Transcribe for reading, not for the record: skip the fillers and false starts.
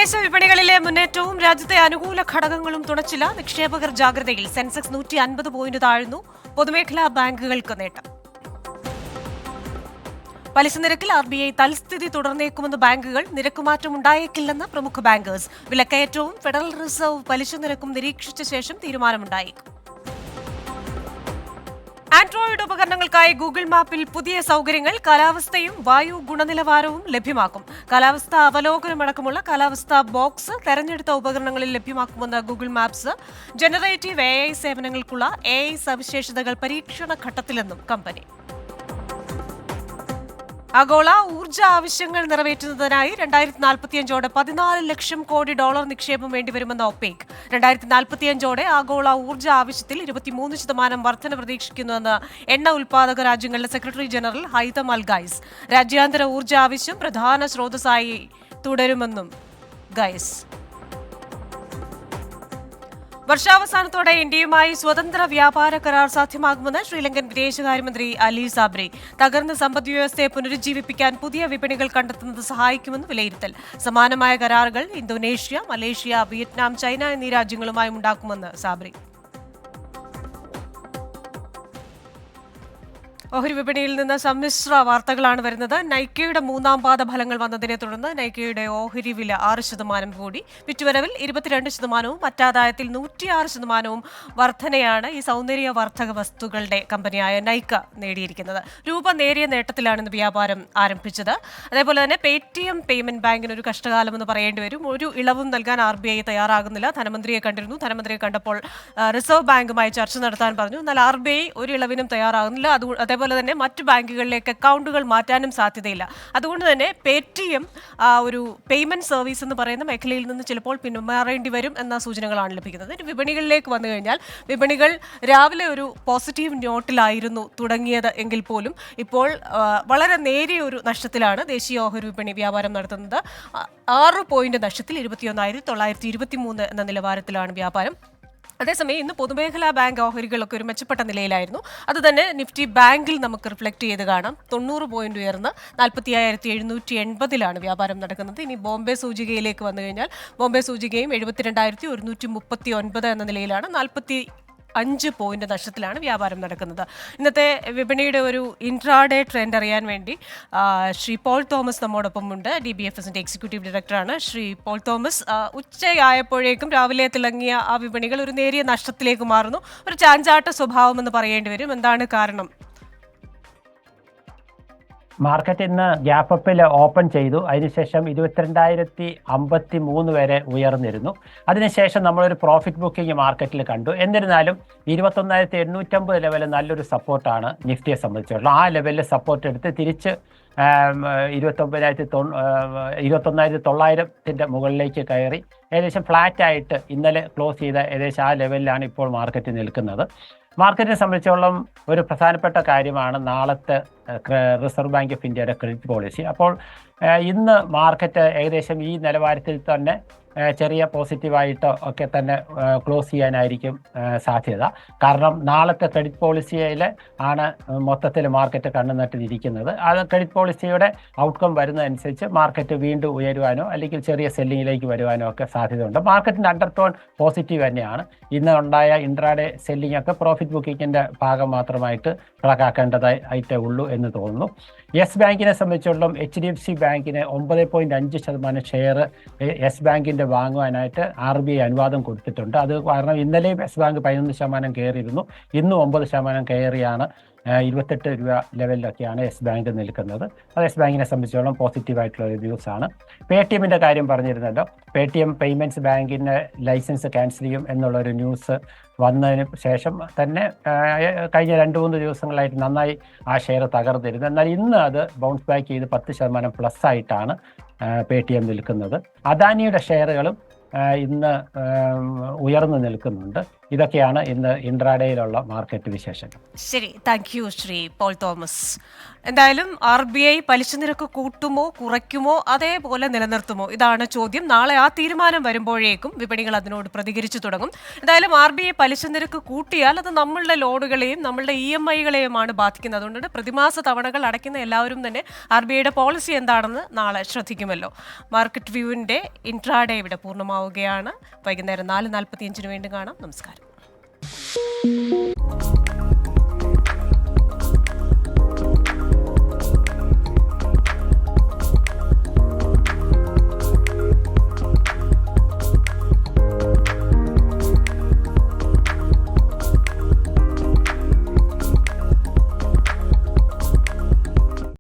വിദേശ വിപണികളിലെ മുന്നേറ്റവും രാജ്യത്തെ അനുകൂല ഘടകങ്ങളും തുണച്ചില്ല. നിക്ഷേപകർ ജാഗ്രതയിൽ. സെൻസെക്സ് 150 പോയിന്റ് താഴ്ന്നു. പൊതുമേഖലാ ബാങ്കുകൾക്ക് നേട്ടം. പലിശ നിരക്കിൽ RBI തൽസ്ഥിതി തുടർന്നേക്കുമെന്ന് ബാങ്കുകൾ. നിരക്കുമാറ്റം ഉണ്ടായേക്കില്ലെന്ന് പ്രമുഖ ബാങ്കേഴ്സ്. വിലക്കയറ്റവും ഫെഡറൽ റിസർവ് പലിശ നിരക്കും നിരീക്ഷിച്ച ശേഷം തീരുമാനമുണ്ടായേക്കും. ആൻഡ്രോയിഡ് ഉപകരണങ്ങൾക്കായി ഗൂഗിൾ മാപ്പിൽ പുതിയ സൗകര്യങ്ങൾ. കാലാവസ്ഥയും വായു ഗുണനിലവാരവും ലഭ്യമാക്കും. കാലാവസ്ഥാ അവലോകനമടക്കമുള്ള കാലാവസ്ഥാ ബോക്സ് തെരഞ്ഞെടുത്ത ഉപകരണങ്ങളിൽ ലഭ്യമാക്കുമെന്ന് Google maps. Generative AI സേവനങ്ങൾക്കുള്ള AI സവിശേഷതകൾ പരീക്ഷണ ഘട്ടത്തിലെന്നും കമ്പനി. ആഗോള ഊർജ്ജ ആവശ്യങ്ങൾ നിറവേറ്റുന്നതിനായി 2045ഓടെ $14 ലക്ഷം കോടി നിക്ഷേപം വേണ്ടിവരുമെന്ന് OPEC. 2045ഓടെ ആഗോള ഊർജ്ജ ആവശ്യത്തിൽ 23% വർധന പ്രതീക്ഷിക്കുന്നുവെന്ന് എണ്ണ ഉൽപ്പാദക രാജ്യങ്ങളുടെ സെക്രട്ടറി ജനറൽ ഹൈതം അൽ ഗൈസ്. രാജ്യാന്തര ഊർജ്ജ ആവശ്യം പ്രധാന സ്രോതസ്സായി തുടരുമെന്നും ഗൈസ്. വർഷാവസാനത്തോടെ ഇന്ത്യയുമായി സ്വതന്ത്ര വ്യാപാര കരാർ സാധ്യമാകുമെന്ന് ശ്രീലങ്കൻ വിദേശകാര്യമന്ത്രി അലി സാബ്രി. തകർന്ന സമ്പദ്വ്യവസ്ഥയെ പുനരുജ്ജീവിപ്പിക്കാൻ പുതിയ വിപണികൾ കണ്ടെത്തുന്നത് സഹായിക്കുമെന്ന് വിലയിരുത്തൽ. സമാനമായ കരാറുകൾ ഇന്തോനേഷ്യ, മലേഷ്യ, വിയറ്റ്നാം, ചൈന എന്നീ രാജ്യങ്ങളുമായും ഉണ്ടാക്കുമെന്ന് സാബ്രി. ഓഹരി വിപണിയിൽ നിന്ന് സമ്മിശ്ര വാർത്തകളാണ് വരുന്നത്. നൈക്കയുടെ 3ാം പാദ ഫലങ്ങൾ വന്നതിനെ തുടർന്ന് നൈക്കയുടെ ഓഹരി വില 6% കൂടി. വിറ്റുവരവിൽ 22%, മറ്റാദായത്തിൽ 106% വർധനയാണ് ഈ സൗന്ദര്യവർദ്ധക വസ്തുക്കളുടെ കമ്പനിയായ നൈക്ക നേടിയിരിക്കുന്നത്. രൂപ നേരിയ നേട്ടത്തിലാണ് വ്യാപാരം ആരംഭിച്ചത്. അതേപോലെ തന്നെ പേടിഎം പേയ്മെന്റ് ബാങ്കിന് ഒരു കഷ്ടകാലമെന്ന് പറയേണ്ടി വരും. ഒരു ഇളവും നൽകാൻ RBI തയ്യാറാകുന്നില്ല. ധനമന്ത്രിയെ കണ്ടിരുന്നു. ധനമന്ത്രിയെ കണ്ടപ്പോൾ റിസർവ് ബാങ്കുമായി ചർച്ച നടത്താൻ പറഞ്ഞു. എന്നാൽ RBI ഒരു ഇളവിനും തയ്യാറാകുന്നില്ല. അതേപോലെ തന്നെ മറ്റു ബാങ്കുകളിലേക്ക് അക്കൗണ്ടുകൾ മാറ്റാനും സാധ്യതയില്ല. അതുകൊണ്ട് തന്നെ പേടിഎം ഒരു പേയ്മെന്റ് സർവീസ് എന്ന് പറയുന്ന മേഖലയിൽ നിന്ന് ചിലപ്പോൾ പിന്മാറേണ്ടി വരും എന്ന സൂചനകളാണ് ലഭിക്കുന്നത്. വിപണികളിലേക്ക് വന്നു കഴിഞ്ഞാൽ വിപണികൾ രാവിലെ ഒരു പോസിറ്റീവ് നോട്ടിലായിരുന്നു തുടങ്ങിയത് എങ്കിൽ പോലും ഇപ്പോൾ വളരെ നേരിയ ഒരു നഷ്ടത്തിലാണ് ദേശീയ ഓഹരി വിപണി വ്യാപാരം നടത്തുന്നത്. 6 പോയിന്റ് നഷ്ടത്തിൽ 21,923 എന്ന നിലവാരത്തിലാണ് വ്യാപാരം. അതേസമയം ഇന്ന് പൊതുമേഖലാ ബാങ്ക് ഓഹരികളൊക്കെ ഒരു മെച്ചപ്പെട്ട നിലയിലായിരുന്നു. അതുതന്നെ നിഫ്റ്റി ബാങ്കിൽ നമുക്ക് റിഫ്ലക്ട് ചെയ്ത് കാണാം. 90 പോയിന്റ് ഉയർന്ന് 45,780 വ്യാപാരം നടക്കുന്നത്. ഇനി ബോംബെ സൂചികയിലേക്ക് വന്നു കഴിഞ്ഞാൽ ബോംബെ സൂചികയും 72,139 എന്ന നിലയിലാണ്. 45 പോയിന്റ് നഷ്ടത്തിലാണ് വ്യാപാരം നടക്കുന്നത്. ഇന്നത്തെ വിപണിയുടെ ഒരു ഇൻട്രാഡേ ട്രെൻഡ് അറിയാൻ വേണ്ടി ശ്രീ പോൾ തോമസ് നമ്മോടൊപ്പം ഉണ്ട്. DBFSന്റെ എക്സിക്യൂട്ടീവ് ഡയറക്ടറാണ് ശ്രീ പോൾ തോമസ്. ഉച്ചയായപ്പോഴേക്കും രാവിലെ തിളങ്ങിയ ആ വിപണികൾ ഒരു നേരിയ നഷ്ടത്തിലേക്ക് മാറുന്നു. ഒരു ചാഞ്ചാട്ട സ്വഭാവം എന്ന് പറയേണ്ടി വരും. എന്താണ് കാരണം? മാർക്കറ്റ് ഇന്ന് ഗ്യാപ്പ് അപ്പിൽ ഓപ്പൺ ചെയ്തു. അതിനുശേഷം 22,053 വരെ ഉയർന്നിരുന്നു. അതിനുശേഷം നമ്മളൊരു പ്രോഫിറ്റ് ബുക്കിംഗ് മാർക്കറ്റിൽ കണ്ടു. എന്നിരുന്നാലും 21,850 ലെവൽ നല്ലൊരു സപ്പോർട്ടാണ് നിഫ്റ്റിയെ സംബന്ധിച്ചുള്ള. ആ ലെവലിൽ സപ്പോർട്ട് എടുത്ത് തിരിച്ച് 21,900 മുകളിലേക്ക് കയറി ഏകദേശം ഫ്ലാറ്റായിട്ട് ഇന്നലെ ക്ലോസ് ചെയ്ത ഏകദേശം ആ ലെവലിലാണ് ഇപ്പോൾ മാർക്കറ്റ് നിൽക്കുന്നത്. മാർക്കറ്റിനെ സംബന്ധിച്ചോളം ഒരു പ്രധാനപ്പെട്ട കാര്യമാണ് നാളത്തെ റിസർവ് ബാങ്ക് ഓഫ് ഇന്ത്യയുടെ ക്രെഡിറ്റ് പോളിസി. അപ്പോൾ ഇന്ന് മാർക്കറ്റ് ഏകദേശം ഈ നിലവാരത്തിൽ തന്നെ ചെറിയ പോസിറ്റീവായിട്ടോ ഒക്കെ തന്നെ ക്ലോസ് ചെയ്യാനായിരിക്കും സാധ്യത. കാരണം നാളത്തെ ക്രെഡിറ്റ് പോളിസിയിൽ ആണ് മൊത്തത്തിൽ മാർക്കറ്റ് കണ്ണു നട്ടിരിക്കുന്നത്. അത് ക്രെഡിറ്റ് പോളിസിയുടെ ഔട്ട്കം വരുന്നതനുസരിച്ച് മാർക്കറ്റ് വീണ്ടും ഉയരുവാനോ അല്ലെങ്കിൽ ചെറിയ സെല്ലിങ്ങിലേക്ക് വരുവാനോ ഒക്കെ സാധ്യതയുണ്ട്. മാർക്കറ്റിൻ്റെ അണ്ടർടോൺ പോസിറ്റീവ് തന്നെയാണ്. ഇന്ന് ഉണ്ടായ ഇൻട്രാഡേ സെല്ലിംഗ് ഒക്കെ പ്രോഫിറ്റ് ബുക്കിങ്ങിൻ്റെ ഭാഗം മാത്രമായിട്ട് കണക്കാക്കേണ്ടതായിട്ടേ ഉള്ളൂ എന്ന് തോന്നുന്നു. യെസ് ബാങ്കിനെ സംബന്ധിച്ചിടത്തോളം HDFC ബാങ്കിന് 9.5% ഷെയർ യെസ് ബാങ്കിൻ്റെ വാങ്ങുവാനായിട്ട് RBI അനുവാദം കൊടുത്തിട്ടുണ്ട്. അത് കാരണം ഇന്നലെയും യെസ് ബാങ്ക് 11% കയറിയിരുന്നു. ഇന്നും 9% കയറിയാണ് 28 രൂപ ലെവലിലൊക്കെയാണ് യെസ് ബാങ്ക് നിൽക്കുന്നത്. അത് യെസ് ബാങ്കിനെ സംബന്ധിച്ചോളം പോസിറ്റീവായിട്ടുള്ള ഒരു ന്യൂസാണ്. പേടിഎമ്മിൻ്റെ കാര്യം പറഞ്ഞിരുന്നല്ലോ. പേടിഎം പേയ്മെൻറ്റ്സ് ബാങ്കിൻ്റെ ലൈസൻസ് ക്യാൻസൽ ചെയ്യും എന്നുള്ളൊരു ന്യൂസ് വന്നതിന് ശേഷം തന്നെ കഴിഞ്ഞ 2-3 ദിവസങ്ങളായിട്ട് നന്നായി ആ ഷെയർ തകർന്നിരുന്നു. എന്നാൽ ഇന്ന് അത് ബൗൺസ് ബാക്ക് ചെയ്ത് 10% പ്ലസ് ആയിട്ടാണ് പേടിഎം നിൽക്കുന്നത്. അദാനിയുടെ ഷെയറുകളും ഇന്ന് ഉയർന്നു നിൽക്കുന്നുണ്ട്. ഇതൊക്കെയാണ് ഇന്ന് ഇൻട്രാഡേയിലുള്ള മാർക്കറ്റ് വിശേഷങ്ങൾ. ശരി, താങ്ക് യു ശ്രീ പോൾ തോമസ്. എന്തായാലും RBI പലിശ നിരക്ക് കൂട്ടുമോ കുറയ്ക്കുമോ അതേപോലെ നിലനിർത്തുമോ, ഇതാണ് ചോദ്യം. നാളെ ആ തീരുമാനം വരുമ്പോഴേക്കും വിപണികൾ അതിനോട് പ്രതികരിച്ചു തുടങ്ങും. എന്തായാലും RBI പലിശ നിരക്ക് കൂട്ടിയാൽ അത് നമ്മളുടെ ലോണുകളെയും നമ്മളുടെ EMI-കളെയുമാണ് ബാധിക്കുന്നത്. അതുകൊണ്ട് പ്രതിമാസ തവണകൾ അടയ്ക്കുന്ന എല്ലാവരും തന്നെ RBIയുടെ പോളിസി എന്താണെന്ന് നാളെ ശ്രദ്ധിക്കുമല്ലോ. മാർക്കറ്റ് വ്യൂവിൻ്റെ ഇൻട്രാഡേ ഇവിടെ പൂർണ്ണമാവുകയാണ്. വൈകുന്നേരം 4:45 വീണ്ടും കാണാം. നമസ്കാരം.